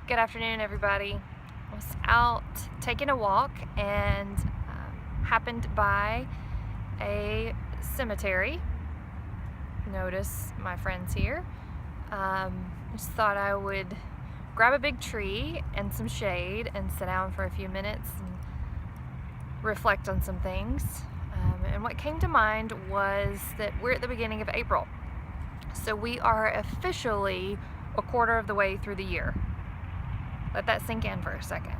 Good afternoon, everybody. I was out taking a walk and happened by a cemetery. Notice my friends here. Just thought I would grab a big tree and some shade and sit down for a few minutes and reflect on some things. And what came to mind was that we're at the beginning of April. So we are officially a quarter of the way through the year. Let that sink in for a second.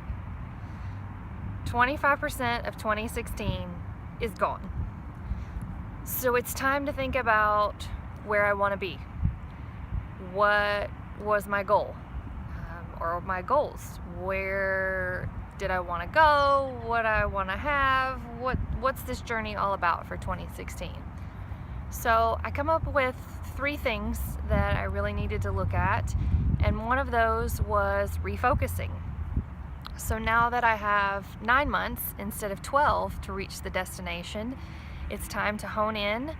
25% of 2016 is gone. So it's time to think about where I want to be. What was my goal? Or my goals? Where did I want to go? What I want to have? What's this journey all about for 2016? So I come up with 3 things that I really needed to look at, and one of those was refocusing. So now that I have 9 months instead of 12 to reach the destination, it's time to hone in,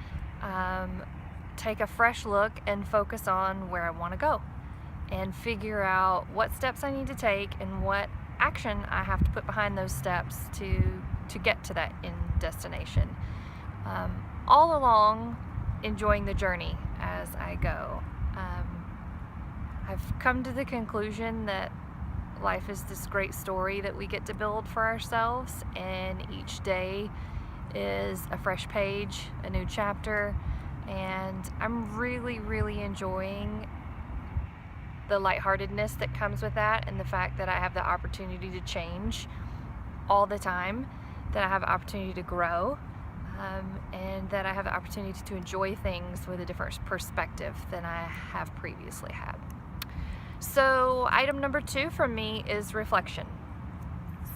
take a fresh look and focus on where I want to go and figure out what steps I need to take and what action I have to put behind those steps to get to that end destination. All along, enjoying the journey as I go. I've come to the conclusion that life is this great story that we get to build for ourselves, and each day is a fresh page, a new chapter, and I'm really enjoying the lightheartedness that comes with that, and the fact that I have the opportunity to change all the time, that I have the opportunity to grow, and that I have the opportunity to enjoy things with a different perspective than I have previously had. So item number 2 for me is reflection.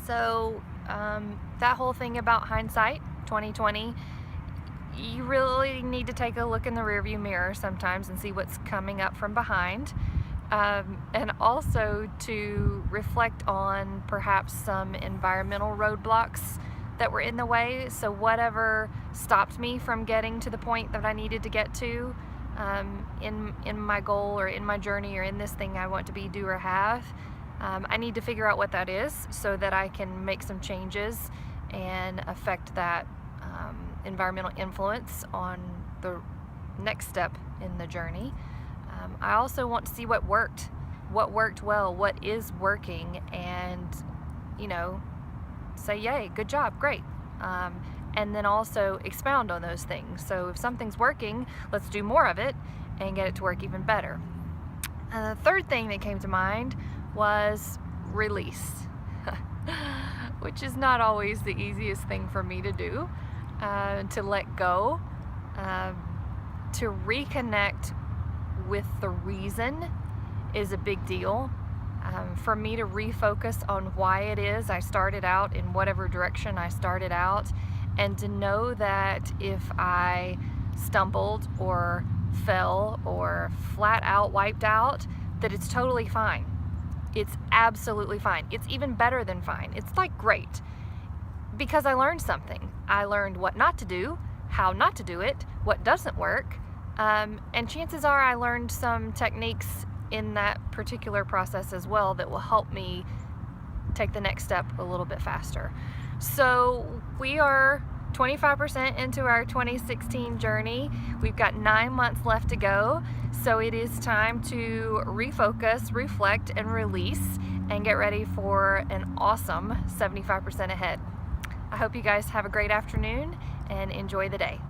So that whole thing about hindsight 2020, you really need to take a look in the rearview mirror sometimes and see what's coming up from behind, and also to reflect on perhaps some environmental roadblocks that were in the way. So whatever stopped me from getting to the point that I needed to get to in my goal or in my journey or in this thing I want to be, do, or have, I need to figure out what that is so that I can make some changes and affect that environmental influence on the next step in the journey. I also want to see what worked well, what is working, and say, yay, good job, great. And then also expound on those things. So if something's working, let's do more of it and get it to work even better. And the third thing that came to mind was release, which is not always the easiest thing for me to do, to let go, to reconnect with the reason is a big deal. For me to refocus on why it is I started out in whatever direction I started out, and to know that if I stumbled or fell or flat out wiped out, that it's totally fine. It's absolutely fine. It's even better than fine. It's like great, because I learned something. I learned what not to do, how not to do it, what doesn't work, and chances are I learned some techniques in that particular process as well that will help me take the next step a little bit faster. So we are 25% into our 2016 journey. We've got 9 months left to go. So it is time to refocus, reflect, and release, and get ready for an awesome 75% ahead. I hope you guys have a great afternoon and enjoy the day.